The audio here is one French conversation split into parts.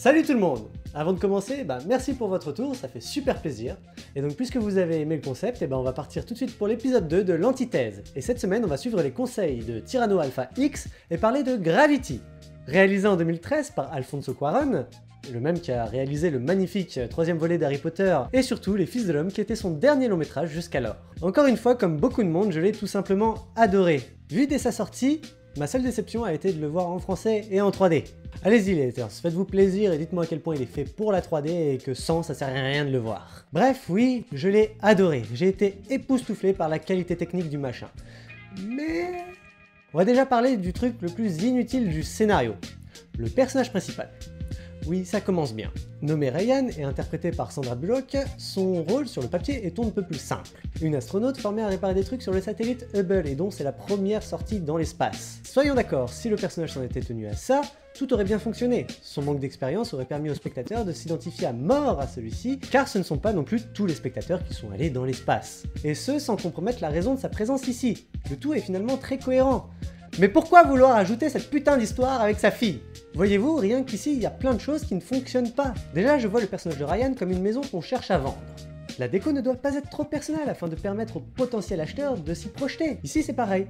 Salut tout le monde! Avant de commencer, merci pour votre retour, ça fait super plaisir. Et donc puisque vous avez aimé le concept, on va partir tout de suite pour l'épisode 2 de l'antithèse. Et cette semaine, on va suivre les conseils de Tyranno Alpha X et parler de Gravity. Réalisé en 2013 par Alfonso Cuarón, le même qui a réalisé le magnifique troisième volet d'Harry Potter et surtout Les Fils de l'Homme qui était son dernier long métrage jusqu'alors. Encore une fois, comme beaucoup de monde, je l'ai tout simplement adoré. Vu dès sa sortie, ma seule déception a été de le voir en français et en 3D. Allez-y les haters, faites-vous plaisir et dites-moi à quel point il est fait pour la 3D et que sans ça sert à rien de le voir. Bref, oui, je l'ai adoré, j'ai été époustouflé par la qualité technique du machin. Mais... on va déjà parler du truc le plus inutile du scénario, le personnage principal. Oui, ça commence bien. Nommé Ryan et interprété par Sandra Bullock, son rôle sur le papier est on ne peut plus simple. Une astronaute formée à réparer des trucs sur le satellite Hubble et dont c'est la première sortie dans l'espace. Soyons d'accord, si le personnage s'en était tenu à ça, tout aurait bien fonctionné. Son manque d'expérience aurait permis aux spectateurs de s'identifier à mort à celui-ci, car ce ne sont pas non plus tous les spectateurs qui sont allés dans l'espace. Et ce, sans compromettre la raison de sa présence ici. Le tout est finalement très cohérent. Mais pourquoi vouloir ajouter cette putain d'histoire avec sa fille? Voyez-vous, rien qu'ici, il y a plein de choses qui ne fonctionnent pas. Déjà, je vois le personnage de Ryan comme une maison qu'on cherche à vendre. La déco ne doit pas être trop personnelle afin de permettre au potentiel acheteur de s'y projeter. Ici, c'est pareil.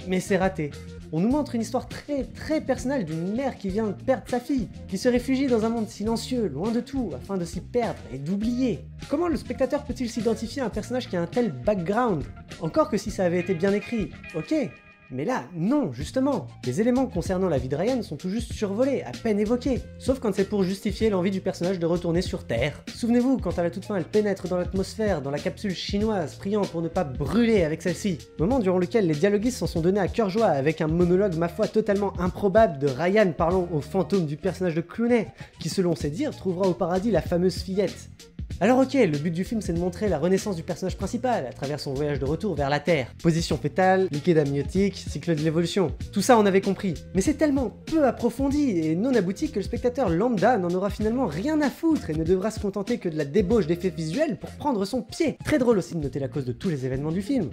Mais c'est raté. On nous montre une histoire très personnelle d'une mère qui vient de perdre sa fille, qui se réfugie dans un monde silencieux, loin de tout, afin de s'y perdre et d'oublier. Comment le spectateur peut-il s'identifier à un personnage qui a un tel background? Encore que si ça avait été bien écrit, ok. Mais là, non, justement. Les éléments concernant la vie de Ryan sont tout juste survolés, à peine évoqués. Sauf quand c'est pour justifier l'envie du personnage de retourner sur Terre. Souvenez-vous, quand à la toute fin elle pénètre dans l'atmosphère, dans la capsule chinoise, priant pour ne pas brûler avec celle-ci. Moment durant lequel les dialoguistes s'en sont donnés à cœur joie avec un monologue ma foi totalement improbable de Ryan parlant au fantôme du personnage de Clooney, qui selon ses dires trouvera au paradis la fameuse fillette. Alors ok, le but du film c'est de montrer la renaissance du personnage principal à travers son voyage de retour vers la Terre. Position fétale, liquide amniotique, cycle de l'évolution. Tout ça on avait compris. Mais c'est tellement peu approfondi et non abouti que le spectateur lambda n'en aura finalement rien à foutre et ne devra se contenter que de la débauche d'effets visuels pour prendre son pied. Très drôle aussi de noter la cause de tous les événements du film.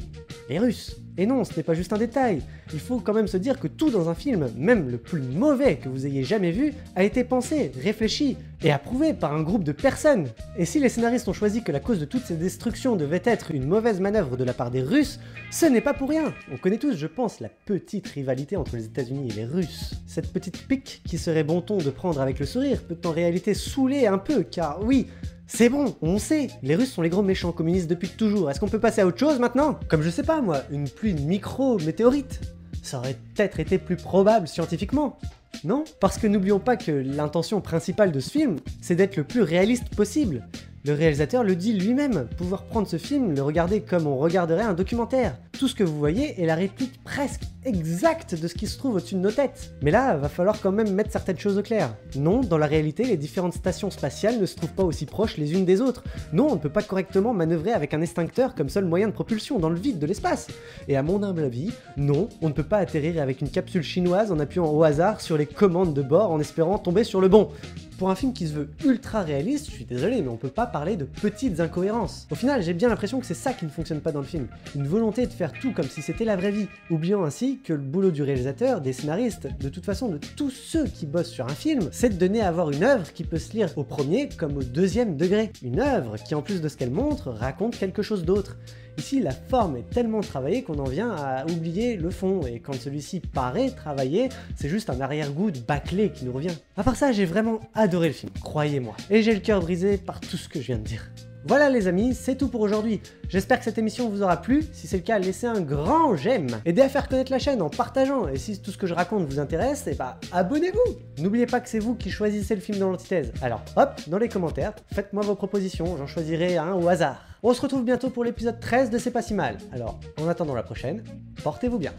Les Russes. Et non, ce n'est pas juste un détail. Il faut quand même se dire que tout dans un film, même le plus mauvais que vous ayez jamais vu, a été pensé, réfléchi et approuvé par un groupe de personnes. Et si les scénaristes ont choisi que la cause de toutes ces destructions devait être une mauvaise manœuvre de la part des Russes, ce n'est pas pour rien. On connaît tous, je pense, la petite rivalité entre les États-Unis et les Russes. Cette petite pique qui serait bon ton de prendre avec le sourire peut en réalité saouler un peu, car oui, c'est bon, on sait, les Russes sont les gros méchants communistes depuis toujours, est-ce qu'on peut passer à autre chose maintenant? Comme je sais pas moi, une pluie de micro-météorites. Ça aurait peut-être été plus probable scientifiquement. Non? Parce que n'oublions pas que l'intention principale de ce film, c'est d'être le plus réaliste possible. Le réalisateur le dit lui-même, pouvoir prendre ce film, le regarder comme on regarderait un documentaire. Tout ce que vous voyez est la réplique presque exacte de ce qui se trouve au-dessus de nos têtes. Mais là, va falloir quand même mettre certaines choses au clair. Non, dans la réalité, les différentes stations spatiales ne se trouvent pas aussi proches les unes des autres. Non, on ne peut pas correctement manœuvrer avec un extincteur comme seul moyen de propulsion dans le vide de l'espace. Et à mon humble avis, non, on ne peut pas atterrir avec une capsule chinoise en appuyant au hasard sur les commandes de bord en espérant tomber sur le bon. Pour un film qui se veut ultra réaliste, je suis désolé, mais on peut pas parler de petites incohérences. Au final, j'ai bien l'impression que c'est ça qui ne fonctionne pas dans le film. Une volonté de faire tout comme si c'était la vraie vie, oubliant ainsi que le boulot du réalisateur, des scénaristes, de toute façon de tous ceux qui bossent sur un film, c'est de donner à voir une œuvre qui peut se lire au premier comme au deuxième degré. Une œuvre qui, en plus de ce qu'elle montre, raconte quelque chose d'autre. Ici, la forme est tellement travaillée qu'on en vient à oublier le fond, et quand celui-ci paraît travaillé, c'est juste un arrière-goût de bâclé qui nous revient. À part ça, j'ai vraiment adoré le film, croyez-moi. Et j'ai le cœur brisé par tout ce que je viens de dire. Voilà les amis, c'est tout pour aujourd'hui. J'espère que cette émission vous aura plu. Si c'est le cas, laissez un grand j'aime. Aidez à faire connaître la chaîne en partageant. Et si tout ce que je raconte vous intéresse, abonnez-vous. N'oubliez pas que c'est vous qui choisissez le film dans l'antithèse. Alors hop, dans les commentaires, faites-moi vos propositions, j'en choisirai un au hasard. On se retrouve bientôt pour l'épisode 13 de C'est pas si mal. Alors, en attendant la prochaine, portez-vous bien.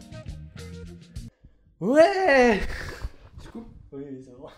Ouais. Du coup, oui, ça va.